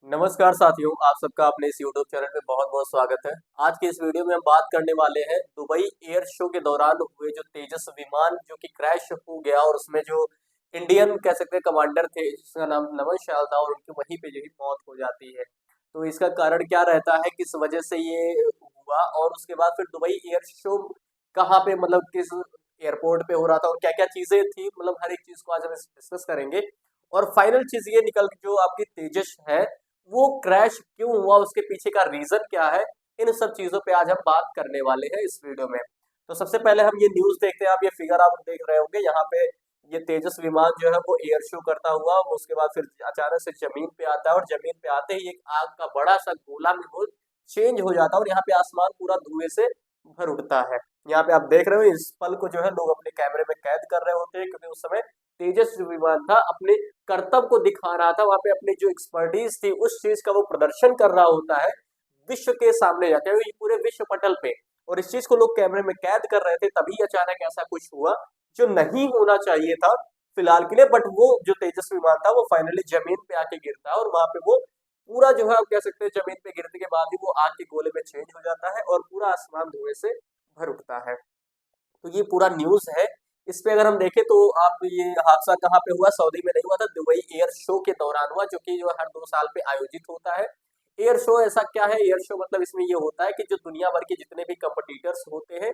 नमस्कार साथियों, आप सबका अपने इस यूट्यूब चैनल पे बहुत बहुत स्वागत है। आज के इस वीडियो में हम बात करने वाले हैं दुबई एयर शो के दौरान हुए जो तेजस विमान जो कि क्रैश हो गया और उसमें जो इंडियन कह सकते हैं कमांडर थे जिसका नाम नमन शाह था और उनकी वहीं पे जो ही मौत हो जाती है। तो इसका कारण क्या रहता है, किस वजह से ये हुआ और उसके बाद फिर दुबई एयर शो कहाँ पे मतलब किस एयरपोर्ट पे हो रहा था और क्या क्या चीजें थी, मतलब हर एक चीज को आज हम डिस्कस करेंगे। और फाइनल चीज ये निकल जो आपकी तेजस है वो क्रैश क्यों हुआ, उसके पीछे का रीजन क्या है, इन सब चीजों पे आज हम बात करने वाले हैं इस वीडियो में। तो सबसे पहले हम ये न्यूज देखते हैं। आप ये फिगर आप देख रहे होंगे यहाँ पे, ये तेजस विमान जो है वो एयर शो करता हुआ वो उसके बाद फिर अचानक से जमीन पे आता है और जमीन पे आते ही एक आग का बड़ा सा गोला में वो चेंज हो जाता है और यहाँ पे आसमान पूरा धुएं से भर उठता है। यहाँ पे आप देख रहे हो इस पल को जो है लोग अपने कैमरे में कैद कर रहे होते हैं, क्योंकि उस समय तेजस जो विमान था अपने कर्तव्य को दिखा रहा था। वहां पे अपनी जो एक्सपर्टीज थी उस चीज का वो प्रदर्शन कर रहा होता है विश्व के सामने जाके, ये पूरे विश्व पटल पे। और इस चीज को लोग कैमरे में कैद कर रहे थे, तभी अचानक ऐसा कुछ हुआ जो नहीं होना चाहिए था फिलहाल के लिए। बट वो जो तेजस विमान था वो फाइनली जमीन पे आके गिरता है और वहां पे वो पूरा जो है आप कह सकते हैं जमीन पे गिरने के बाद ही वो आग के गोले में चेंज हो जाता है और पूरा आसमान धुएं से भर उठता है। तो ये पूरा न्यूज है। इस पे अगर हम देखें तो आप ये हादसा कहाँ पे हुआ, सऊदी में नहीं हुआ था, दुबई एयर शो के दौरान हुआ, जो कि जो हर 2 साल पे आयोजित होता है। एयर शो ऐसा क्या है, एयर शो मतलब इसमें ये होता है कि जो दुनिया भर के जितने भी कंपटीटर्स होते हैं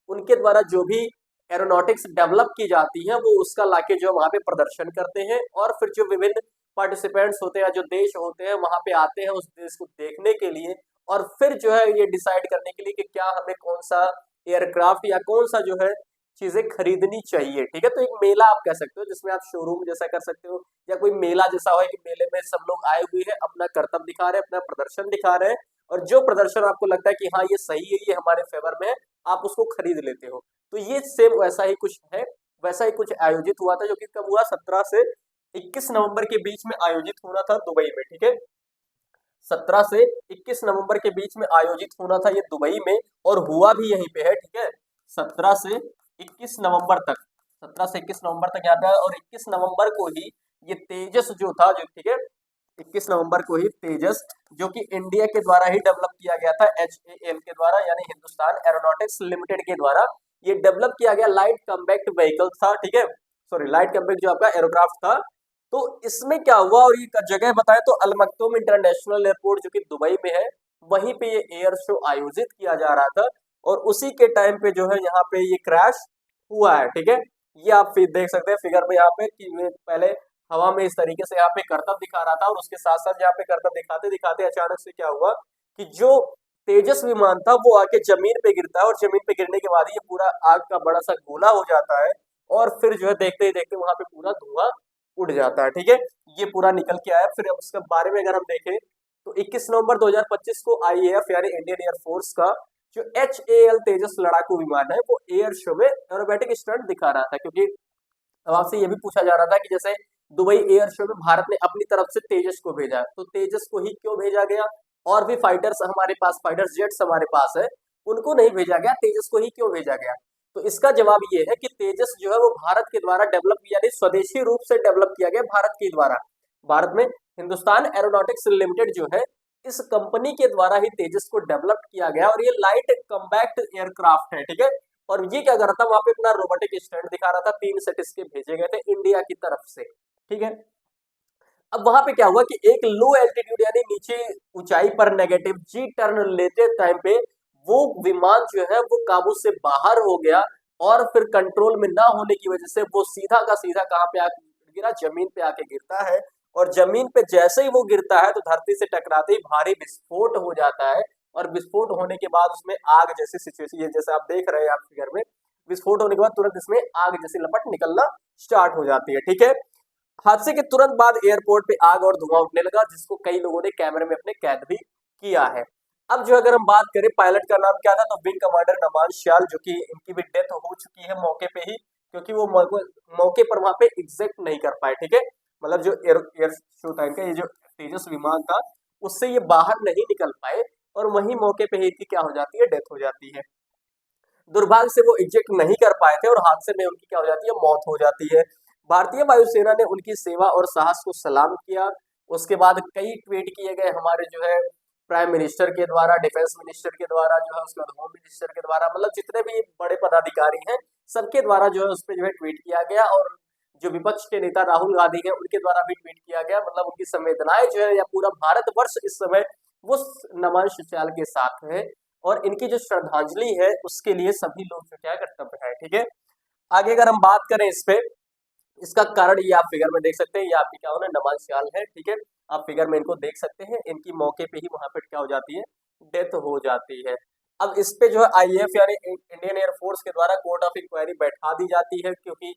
उनके द्वारा जो भी एरोनॉटिक्स डेवलप की जाती है वो उसका लाके जो वहाँ पे प्रदर्शन करते हैं और फिर जो विभिन्न पार्टिसिपेंट्स होते हैं, जो देश होते हैं, वहां पे आते हैं उस देश को देखने के लिए और फिर जो है ये डिसाइड करने के लिए कि क्या हमें कौन सा एयरक्राफ्ट या कौन सा जो है चीजें खरीदनी चाहिए। ठीक है, तो एक मेला आप कह सकते हो जिसमें आप शोरूम जैसा कर सकते हो या कोई मेला जैसा हो कि मेले में सब लोग आए हुए हैं, अपना कर्तव्य दिखा रहे हैं, अपना प्रदर्शन दिखा रहे हैं और जो प्रदर्शन आपको लगता है कि हाँ ये सही है, ये हमारे फेवर में है, आप उसको खरीद लेते हो। तो ये सेम वैसा ही कुछ है, वैसा ही कुछ आयोजित हुआ था जो कि कब हुआ, 17 से 21 नवंबर के बीच में आयोजित होना था दुबई में। ठीक है, 17 से 21 नवंबर के बीच में आयोजित होना था ये दुबई में और हुआ भी यहीं पे है। ठीक है, 17 से 21 नवंबर तक, 17 से 21 नवंबर तक यहाँ पे और 21 नवंबर को ही ये तेजस जो था, जो ठीक है 21 नवंबर को ही तेजस जो कि इंडिया के द्वारा ही डेवलप किया गया था, HAL के द्वारा यानी हिंदुस्तान एरोनॉटिक्स लिमिटेड के द्वारा ये डेवलप किया गया लाइट कम्बैक्ट व्हीकल था। ठीक है, सॉरी लाइट कम्बैक्ट जो आपका एरोक्राफ्ट था। तो इसमें क्या हुआ और ये जगह बताए तो अल मक्तूम इंटरनेशनल एयरपोर्ट जो कि दुबई में है, वहीं पे ये एयर शो आयोजित किया जा रहा था और उसी के टाइम पे जो है यहाँ पे ये क्रैश हुआ है। ठीक है, ये आप फिर देख सकते हैं फिगर में यहाँ पे कि ये पहले हवा में इस तरीके से यहाँ पे करतब दिखा रहा था और उसके साथ साथ यहाँ पे करतब दिखाते दिखाते अचानक से क्या हुआ कि जो तेजस विमान था वो आके जमीन पे गिरता है और जमीन पे गिरने के बाद ये पूरा आग का बड़ा सा गोला हो जाता है और फिर जो है देखते ही देखते वहां पे पूरा धुआं उड़ जाता है। ठीक है, ये पूरा निकल के आया। फिर उसके बारे में अगर हम देखें तो 21 नवंबर 2025 को IAF यानी इंडियन एयरफोर्स का जो HAL तेजस लड़ाकू विमान है वो एयर शो में एरोबेटिक स्टंट दिखा रहा था। क्योंकि अब आपसे ये भी पूछा जा रहा था कि जैसे दुबई एयर शो में भारत ने अपनी तरफ से तेजस को भेजा, तो तेजस को ही क्यों भेजा गया, और भी फाइटर्स हमारे पास, फाइटर जेट्स हमारे पास है, उनको नहीं भेजा गया, तेजस को ही क्यों भेजा गया। तो इसका जवाब ये है कि तेजस जो है वो भारत के द्वारा डेवलप यानी स्वदेशी रूप से डेवलप किया गया भारत के द्वारा। भारत में हिंदुस्तान एरोनॉटिक्स लिमिटेड जो है इस कंपनी के द्वारा ही तेजस को डेवलप किया गया और ये लाइट कम्बैक्ट एयरक्राफ्ट है। ठीक है, और ये क्या कर रहा था वहां पे अपना रोबोटिक स्टैंड दिखा रहा था, 3 सेट इसके भेजे गए थे इंडिया की तरफ से। ठीक है, अब वहां पे क्या हुआ कि एक लो एल्टीट्यूड यानी नीचे ऊंचाई पर नेगेटिव जी टर्न लेते टाइम पे वो विमान जो है वो काबू से बाहर हो गया और फिर कंट्रोल में ना होने की वजह से वो सीधा का सीधा कहाँ पे आके गिरा, जमीन पे आके गिरता है और जमीन पे जैसे ही वो गिरता है तो धरती से टकराते ही भारी विस्फोट हो जाता है और विस्फोट होने के बाद उसमें आग जैसी सिचुएशन, ये जैसे आप देख रहे हैं आप फिगर में, विस्फोट होने के बाद तुरंत इसमें आग जैसी लपट निकलना स्टार्ट हो जाती है। ठीक है, हादसे के तुरंत बाद एयरपोर्ट पे आग और धुआं उठने लगा जिसको कई लोगों ने कैमरे में अपने कैद भी किया है। अब जो अगर हम बात करें पायलट का नाम क्या था, तो विंग कमांडर नमान श्याल, जो कि इनकी भी डेथ हो चुकी है मौके पे ही, क्योंकि वो मौके पर वहां पे एग्जैक्ट नहीं कर पाए। ठीक है, मतलब जो एयर एयर शो था इनका, ये जो तेजस विमान था उससे ये बाहर नहीं निकल पाए और वही मौके पे ही इनकी क्या हो जाती है, डेथ हो जाती है। दुर्भाग्य से वो इजेक्ट नहीं कर पाए थे और हादसे में उनकी क्या हो जाती है, मौत हो जाती है। भारतीय वायुसेना ने उनकी सेवा और साहस को सलाम किया। उसके बाद कई ट्वीट किए गए हमारे जो है प्राइम मिनिस्टर के द्वारा, डिफेंस मिनिस्टर के द्वारा, जो है उसके बाद होम मिनिस्टर के द्वारा, मतलब जितने भी बड़े पदाधिकारी हैं सबके द्वारा जो है उस पर जो है ट्वीट किया गया, और जो विपक्ष के नेता राहुल गांधी हैं उनके द्वारा भी ट्वीट किया गया। मतलब उनकी संवेदनाएं जो है, या पूरा भारतवर्ष इस समय वो नमन चाल के साथ है, और इनकी जो श्रद्धांजलि है उसके लिए सभी लोग जो क्या कर्तव्य है। ठीक है, आगे अगर हम बात करें इस पे, इसका कारण ये आप फिगर में देख सकते हैं, ये आपकी क्या होना नमन चाल है। ठीक है, आप फिगर में इनको देख सकते हैं, इनकी मौके पे ही वहां पे क्या हो जाती है, डेथ हो जाती है। अब इस पे जो है आईएएफ यानी इंडियन एयरफोर्स के द्वारा कोर्ट ऑफ इंक्वायरी बैठा दी जाती है, क्योंकि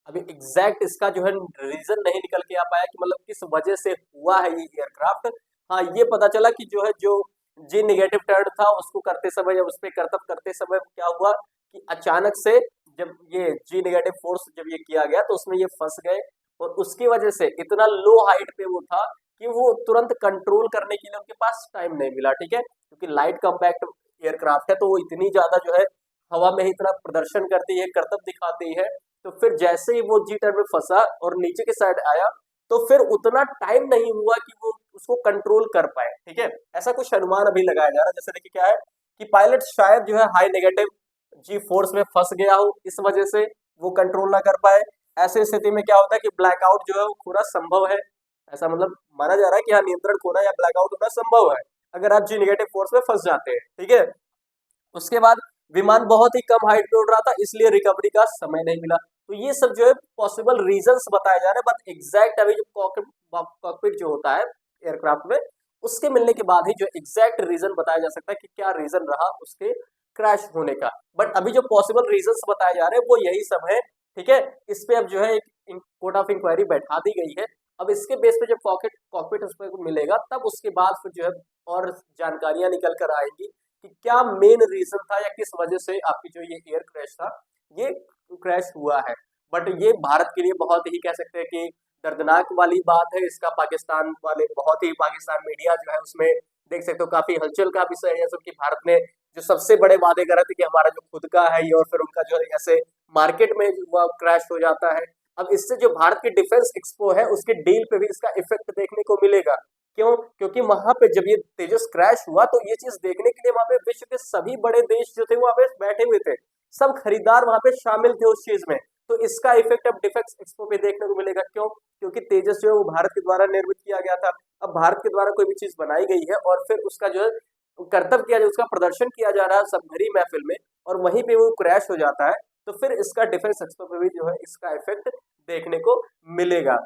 अभी एग्जैक्ट इसका जो है रीजन नहीं निकल के आ पाया कि मतलब किस वजह से हुआ है ये एयरक्राफ्ट। हाँ, ये पता चला कि जो है जो जी नेगेटिव टर्न था उसको करते समय, या उस पर कर्तव्य करते समय क्या हुआ कि अचानक से जब ये जी नेगेटिव फोर्स जब ये किया गया तो उसमें ये फंस गए, और उसकी वजह से इतना लो हाइट पे वो था कि वो तुरंत कंट्रोल करने के लिए उनके पास टाइम नहीं मिला। ठीक है, क्योंकि लाइट कॉम्पैक्ट एयरक्राफ्ट है तो वो इतनी ज्यादा जो है हवा में ही इतना प्रदर्शन करती है, कर्तव्य दिखाती है। तो फिर जैसे ही वो जी टर्न में फंसा और नीचे के साइड आया, तो फिर उतना टाइम नहीं हुआ कि वो उसको कंट्रोल कर पाए। ठीक है, ऐसा कुछ अनुमान अभी लगाया जा रहा है। जैसे देखिए क्या है कि पायलट शायद जो है हाई नेगेटिव जी फोर्स में फंस गया हो, इस वजह से वो कंट्रोल ना कर पाए। ऐसी स्थिति में क्या होता है कि ब्लैकआउट जो है वो खोना संभव है। ऐसा मतलब माना जा रहा है कि हाँ, नियंत्रण खोना या ब्लैकआउट होना संभव है अगर आप जी नेगेटिव फोर्स में फंस जाते हैं। ठीक है, उसके बाद विमान बहुत ही कम हाइट पे उड़ रहा था, इसलिए रिकवरी का समय नहीं मिला। तो ये सब जो है पॉसिबल रीजंस बताए जा रहे हैं, बट एग्जैक्ट अभी जो कॉकपिट जो होता है एयरक्राफ्ट में, उसके मिलने के बाद ही जो एग्जैक्ट रीजन बताया जा सकता है कि क्या रीजन रहा उसके क्रैश होने का। बट अभी जो पॉसिबल रीजंस बताए जा रहे हैं वो यही सब है। ठीक है, इस पे अब जो है एक कोर्ट ऑफ इंक्वायरी बैठा दी गई है। अब इसके बेस पे जब कॉकपिट उस पर मिलेगा तब उसके बाद फिर जो है और जानकारियां निकल कर आएंगी कि क्या मेन रीजन था या किस वजह से आपकी जो ये एयर क्रैश था ये क्रैश हुआ है। बट ये भारत के लिए बहुत ही कह सकते हैं कि दर्दनाक वाली बात है। इसका पाकिस्तान वाले बहुत ही, पाकिस्तान मीडिया जो है उसमें देख सकते हो काफी हलचल का विषय है, कि भारत ने जो सबसे बड़े वादे करे थे कि हमारा जो खुद का है ये, और फिर उनका जो है ऐसे मार्केट में वो क्रैश हो जाता है। अब इससे जो भारत की डिफेंस एक्सपो है उसके डील पे भी इसका इफेक्ट देखने को मिलेगा। क्यों? क्योंकि वहां पे जब ये तेजस क्रैश हुआ तो ये चीज देखने के लिए वहां पे विश्व के सभी बड़े देश जो थे वहां पे बैठे हुए थे, सब खरीदार वहां पे शामिल थे उस चीज में। तो इसका इफेक्ट अब डिफेंस एक्सपो पे देखने को मिलेगा। क्यों? क्योंकि तेजस जो है वो भारत के द्वारा निर्मित किया गया था। अब भारत के द्वारा कोई भी चीज बनाई गई है और फिर उसका जो है कर्तव्य किया जाए, उसका प्रदर्शन किया जा रहा है सब भरी महफिल में, और वहीं पे वो क्रैश हो जाता है, तो फिर इसका डिफेंस एक्सपो पे भी जो है इसका इफेक्ट देखने को मिलेगा।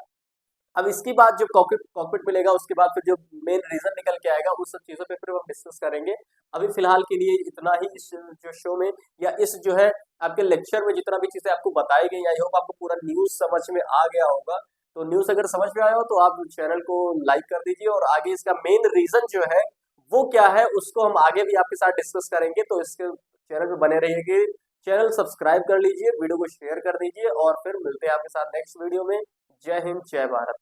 अब इसकी बात जब कॉकपिट मिलेगा उसके बाद फिर जो मेन रीजन निकल के आएगा उस सब चीजों पे फिर हम डिस्कस करेंगे। अभी फिलहाल के लिए इतना ही इस जो शो में, या इस जो है आपके लेक्चर में जितना भी चीजें आपको बताई गई, आई होप आपको पूरा न्यूज समझ में आ गया होगा। तो न्यूज अगर समझ में आया हो तो आप चैनल को लाइक कर दीजिए, और आगे इसका मेन रीजन जो है वो क्या है उसको हम आगे भी आपके साथ डिस्कस करेंगे। तो इसके चैनल पे बने रहिएगा, चैनल सब्सक्राइब कर लीजिए, वीडियो को शेयर कर दीजिए, और फिर मिलते हैं आपके साथ नेक्स्ट वीडियो में। जय हिंद, जय भारत।